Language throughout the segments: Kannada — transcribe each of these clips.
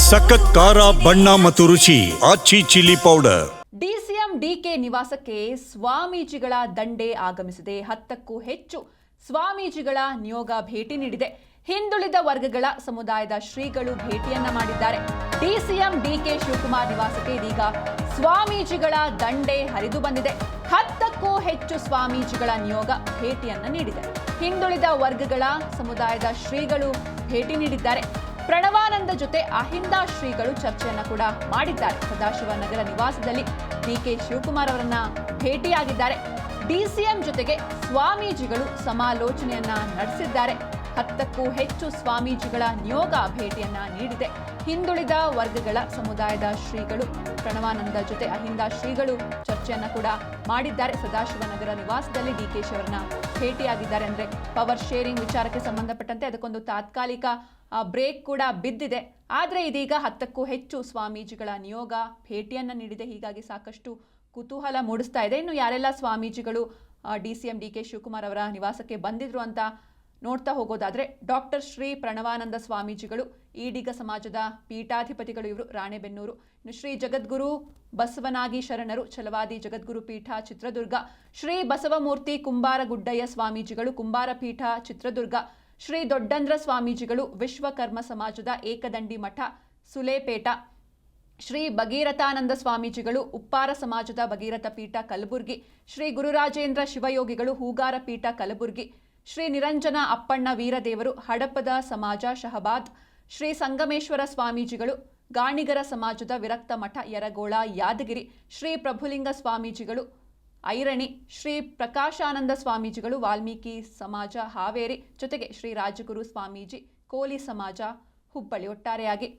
ಸಖತ್ ಖಾರ ಬಣ್ಣ ಮತ್ತು ರುಚಿ ಆಚಿ ಚಿಲ್ಲಿ ಪೌಡರ್. ಡಿಸಿಎಂ ಡಿಕೆ ನಿವಾಸಕ್ಕೆ ಸ್ವಾಮೀಜಿಗಳ ದಂಡೆ ಆಗಮಿಸಿದೆ. 10ಕ್ಕೂ ಹೆಚ್ಚು ಸ್ವಾಮೀಜಿಗಳ ನಿಯೋಗ ಭೇಟಿ ನೀಡಿದೆ. ಹಿಂದುಳಿದ ವರ್ಗಗಳ ಸಮುದಾಯದ ಶ್ರೀಗಳು ಭೇಟಿಯನ್ನ ಮಾಡಿದ್ದಾರೆ. ಡಿಸಿಎಂ ಡಿಕೆ ಶಿವಕುಮಾರ್ ನಿವಾಸಕ್ಕೆ ಇದೀಗ ಸ್ವಾಮೀಜಿಗಳ ದಂಡೆ ಹರಿದು ಬಂದಿದೆ. 10ಕ್ಕೂ ಹೆಚ್ಚು ಸ್ವಾಮೀಜಿಗಳ ನಿಯೋಗ ಭೇಟಿಯನ್ನ ನೀಡಿದೆ. ಹಿಂದುಳಿದ ವರ್ಗಗಳ ಸಮುದಾಯದ ಶ್ರೀಗಳು ಭೇಟಿ ನೀಡಿದ್ದಾರೆ. ಪ್ರಣವಾನಂದ ಜೊತೆ ಅಹಿಂದ ಶ್ರೀಗಳು ಚರ್ಚೆಯನ್ನ ಕೂಡ ಮಾಡಿದ್ದಾರೆ. ಸದಾಶಿವನಗರ ನಿವಾಸದಲ್ಲಿ ಡಿಕೆ ಶಿವಕುಮಾರ್ ಅವರನ್ನ ಭೇಟಿಯಾಗಿದ್ದಾರೆ. ಡಿಸಿಎಂ ಜೊತೆಗೆ ಸ್ವಾಮೀಜಿಗಳು ಸಮಾಲೋಚನೆಯನ್ನ ನಡೆಸಿದ್ದಾರೆ. 10ಕ್ಕೂ ಹೆಚ್ಚು ಸ್ವಾಮೀಜಿಗಳ ನಿಯೋಗ ಭೇಟಿಯನ್ನ ನೀಡಿದೆ. ಹಿಂದುಳಿದ ವರ್ಗಗಳ ಸಮುದಾಯದ ಶ್ರೀಗಳು ಪ್ರಣವಾನಂದ ಜೊತೆ ಅಹಿಂದ ಶ್ರೀಗಳು ಚರ್ಚೆಯನ್ನ ಕೂಡ ಮಾಡಿದ್ದಾರೆ. ಸದಾಶಿವನಗರ ನಿವಾಸದಲ್ಲಿ ಡಿಕೆಶಿ ಅವರನ್ನ ಭೇಟಿಯಾಗಿದ್ದಾರೆ. ಅಂದ್ರೆ ಪವರ್ ಶೇರಿಂಗ್ ವಿಚಾರಕ್ಕೆ ಸಂಬಂಧಪಟ್ಟಂತೆ ಅದಕ್ಕೊಂದು ತಾತ್ಕಾಲಿಕ ಬ್ರೇಕ್ ಕೂಡ ಬಿದ್ದಿದೆ. ಆದರೆ ಇದೀಗ 10ಕ್ಕೂ ಹೆಚ್ಚು ಸ್ವಾಮೀಜಿಗಳ ನಿಯೋಗ ಭೇಟಿಯನ್ನ ನೀಡಿದೆ. ಹೀಗಾಗಿ ಸಾಕಷ್ಟು ಕುತೂಹಲ ಮೂಡಿಸ್ತಾ ಇದೆ. ಇನ್ನು ಯಾರೆಲ್ಲ ಸ್ವಾಮೀಜಿಗಳು ಡಿಸಿಎಂ ಡಿಕೆ ಶಿವಕುಮಾರ್ ಅವರ ನಿವಾಸಕ್ಕೆ ಬಂದಿದ್ರು ಅಂತ ನೋಡ್ತಾ ಹೋಗೋದಾದ್ರೆ, ಡಾಕ್ಟರ್ ಶ್ರೀ ಪ್ರಣವಾನಂದ ಸ್ವಾಮೀಜಿಗಳು ಈಡಿಗ ಸಮಾಜದ ಪೀಠಾಧಿಪತಿಗಳು, ಇವರು ರಾಣೆಬೆನ್ನೂರು. ಇನ್ನು ಶ್ರೀ ಜಗದ್ಗುರು ಬಸವನಾಗಿ ಶರಣರು ಛಲವಾದಿ ಜಗದ್ಗುರು ಪೀಠ ಚಿತ್ರದುರ್ಗ. ಶ್ರೀ ಬಸವಮೂರ್ತಿ ಕುಂಬಾರಗುಡ್ಡಯ್ಯ ಸ್ವಾಮೀಜಿಗಳು ಕುಂಬಾರ ಪೀಠ ಚಿತ್ರದುರ್ಗ. ಶ್ರೀ ದೊಡ್ಡಂದ್ರ ಸ್ವಾಮೀಜಿಗಳು ವಿಶ್ವಕರ್ಮ ಸಮಾಜದ ಏಕದಂಡಿ ಮಠ ಸುಲೇಪೇಟ. ಶ್ರೀ ಭಗೀರಥಾನಂದ ಸ್ವಾಮೀಜಿಗಳು ಉಪ್ಪಾರ ಸಮಾಜದ ಭಗೀರಥ ಪೀಠ ಕಲಬುರ್ಗಿ. ಶ್ರೀ ಗುರುರಾಜೇಂದ್ರ ಶಿವಯೋಗಿಗಳು ಹೂಗಾರ ಪೀಠ ಕಲಬುರ್ಗಿ. ಶ್ರೀ ನಿರಂಜನ ಅಪ್ಪಣ್ಣ ವೀರದೇವರು ಹಡಪದ ಸಮಾಜ ಶಹಬಾದ್. ಶ್ರೀ ಸಂಗಮೇಶ್ವರ ಸ್ವಾಮೀಜಿಗಳು ಗಾಣಿಗರ ಸಮಾಜದ ವಿರಕ್ತ ಮಠ ಯರಗೋಳ ಯಾದಗಿರಿ. ಶ್ರೀ ಪ್ರಭುಲಿಂಗ ಸ್ವಾಮೀಜಿಗಳು ಐರಣಿ. ಶ್ರೀ ಪ್ರಕಾಶಾನಂದ ಸ್ವಾಮೀಜಿಗಳು ವಾಲ್ಮೀಕಿ ಸಮಾಜ ಹಾವೇರಿ. ಜೊತೆಗೆ ಶ್ರೀ ರಾಜಗುರು ಸ್ವಾಮೀಜಿ ಕೋಲಿ ಸಮಾಜ ಹುಬ್ಬಳ್ಳಿ. ಒಟ್ಟಾರೆಯಾಗಿ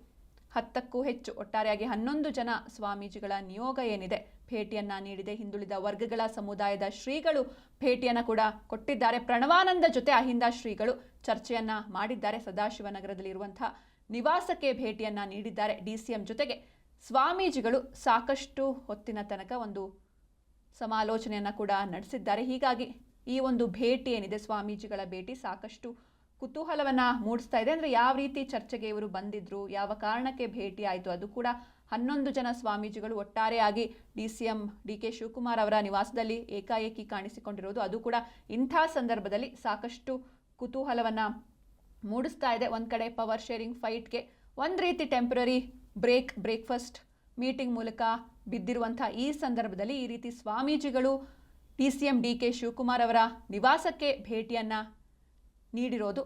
10ಕ್ಕೂ ಹೆಚ್ಚು, ಒಟ್ಟಾರೆಯಾಗಿ 11 ಜನ ಸ್ವಾಮೀಜಿಗಳ ನಿಯೋಗ ಏನಿದೆ ಭೇಟಿಯನ್ನ ನೀಡಿದೆ. ಹಿಂದುಳಿದ ವರ್ಗಗಳ ಸಮುದಾಯದ ಶ್ರೀಗಳು ಭೇಟಿಯನ್ನ ಕೂಡ ಕೊಟ್ಟಿದ್ದಾರೆ. ಪ್ರಣವಾನಂದ ಜೊತೆ ಅಹಿಂದ ಶ್ರೀಗಳು ಚರ್ಚೆಯನ್ನ ಮಾಡಿದ್ದಾರೆ. ಸದಾಶಿವನಗರದಲ್ಲಿ ಇರುವಂತಹ ನಿವಾಸಕ್ಕೆ ಭೇಟಿಯನ್ನ ನೀಡಿದ್ದಾರೆ. ಡಿಸಿಎಂ ಜೊತೆಗೆ ಸ್ವಾಮೀಜಿಗಳು ಸಾಕಷ್ಟು ಹೊತ್ತಿನ ತನಕ ಒಂದು ಸಮಾಲೋಚನೆಯನ್ನ ಕೂಡ ನಡೆಸಿದ್ದಾರೆ. ಹೀಗಾಗಿ ಈ ಒಂದು ಭೇಟಿ ಏನಿದೆ, ಸ್ವಾಮೀಜಿಗಳ ಭೇಟಿ ಸಾಕಷ್ಟು ಕುತೂಹಲವನ್ನ ಮೂಡಿಸ್ತಾ ಇದೆ. ಅಂದ್ರೆ ಯಾವ ರೀತಿ ಚರ್ಚೆಗೆ ಇವರು ಬಂದಿದ್ರು, ಯಾವ ಕಾರಣಕ್ಕೆ ಭೇಟಿ ಆಯಿತು, ಅದು ಕೂಡ 11 ಜನ ಸ್ವಾಮೀಜಿಗಳು ಒಟ್ಟಾರೆಯಾಗಿ ಡಿಸಿಎಂ ಡಿಕೆ ಶಿವಕುಮಾರ್ ಅವರ ನಿವಾಸದಲ್ಲಿ ಏಕಾಏಕಿ ಕಾಣಿಸಿಕೊಂಡಿರೋದು, ಅದು ಕೂಡ ಇಂಥ ಸಂದರ್ಭದಲ್ಲಿ ಸಾಕಷ್ಟು ಕುತೂಹಲವನ್ನ ಮೂಡಿಸ್ತಾ ಇದೆ. ಒಂದ್ ಕಡೆ ಪವರ್ ಶೇರಿಂಗ್ ಫೈಟ್ಗೆ ಒಂದ್ ರೀತಿ ಟೆಂಪರರಿ ಬ್ರೇಕ್ಫಾಸ್ಟ್ ಮೀಟಿಂಗ್ ಮೂಲಕ ಬಿದ್ದಿರುವಂತಹ ಈ ಸಂದರ್ಭದಲ್ಲಿ ಈ ರೀತಿ ಸ್ವಾಮೀಜಿಗಳು ಡಿಸಿಎಂ ಡಿಕೆ ಶಿವಕುಮಾರ್ ಅವರ ನಿವಾಸಕ್ಕೆ ಭೇಟಿಯನ್ನ ನೀಡಿರೋದು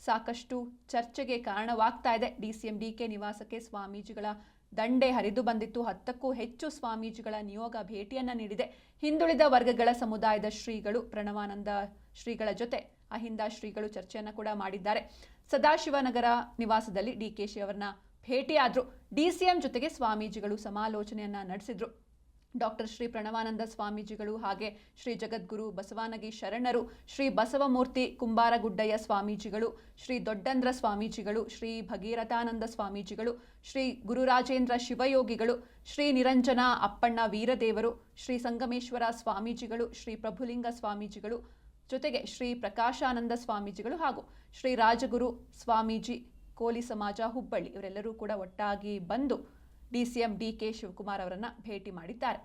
ಸಾಕಷ್ಟು ಚರ್ಚೆಗೆ ಕಾರಣವಾಗ್ತಾ ಇದೆ. ಡಿಸಿಎಂ ಡಿಕೆ ನಿವಾಸಕ್ಕೆ ಸ್ವಾಮೀಜಿಗಳ ದಂಡೆ ಹರಿದು ಬಂದಿತ್ತು. 10ಕ್ಕೂ ಹೆಚ್ಚು ಸ್ವಾಮೀಜಿಗಳ ನಿಯೋಗ ಭೇಟಿಯನ್ನ ನೀಡಿದೆ. ಹಿಂದುಳಿದ ವರ್ಗಗಳ ಸಮುದಾಯದ ಶ್ರೀಗಳು ಪ್ರಣವಾನಂದ ಶ್ರೀಗಳ ಜೊತೆ ಅಹಿಂದ ಶ್ರೀಗಳು ಚರ್ಚೆಯನ್ನ ಕೂಡ ಮಾಡಿದ್ದಾರೆ. ಸದಾಶಿವನಗರ ನಿವಾಸದಲ್ಲಿ ಡಿಕೆಶಿ ಅವರನ್ನ ಭೇಟಿಯಾದ್ರು. ಡಿಸಿಎಂ ಜೊತೆಗೆ ಸ್ವಾಮೀಜಿಗಳು ಸಮಾಲೋಚನೆಯನ್ನ ನಡೆಸಿದ್ರು. ಡಾಕ್ಟರ್ ಶ್ರೀ ಪ್ರಣವಾನಂದ ಸ್ವಾಮೀಜಿಗಳು ಹಾಗೆ ಶ್ರೀ ಜಗದ್ಗುರು ಬಸವನಾಗಿ ಶರಣರು, ಶ್ರೀ ಬಸವಮೂರ್ತಿ ಕುಂಬಾರಗುಡ್ಡಯ್ಯ ಸ್ವಾಮೀಜಿಗಳು, ಶ್ರೀ ದೊಡ್ಡಂದ್ರ ಸ್ವಾಮೀಜಿಗಳು, ಶ್ರೀ ಭಗೀರಥಾನಂದ ಸ್ವಾಮೀಜಿಗಳು, ಶ್ರೀ ಗುರುರಾಜೇಂದ್ರ ಶಿವಯೋಗಿಗಳು, ಶ್ರೀ ನಿರಂಜನ ಅಪ್ಪಣ್ಣ ವೀರದೇವರು, ಶ್ರೀ ಸಂಗಮೇಶ್ವರ ಸ್ವಾಮೀಜಿಗಳು, ಶ್ರೀ ಪ್ರಭುಲಿಂಗ ಸ್ವಾಮೀಜಿಗಳು, ಜೊತೆಗೆ ಶ್ರೀ ಪ್ರಕಾಶಾನಂದ ಸ್ವಾಮೀಜಿಗಳು ಹಾಗೂ ಶ್ರೀ ರಾಜಗುರು ಸ್ವಾಮೀಜಿ ಕೋಲಿ ಸಮಾಜ ಹುಬ್ಬಳ್ಳಿ, ಇವರೆಲ್ಲರೂ ಕೂಡ ಒಟ್ಟಾಗಿ ಬಂದು ಡಿಸಿಎಂ ಡಿಕೆ ಶಿವಕುಮಾರ್ ಅವರನ್ನ ಭೇಟಿ ಮಾಡಿದ್ದಾರೆ.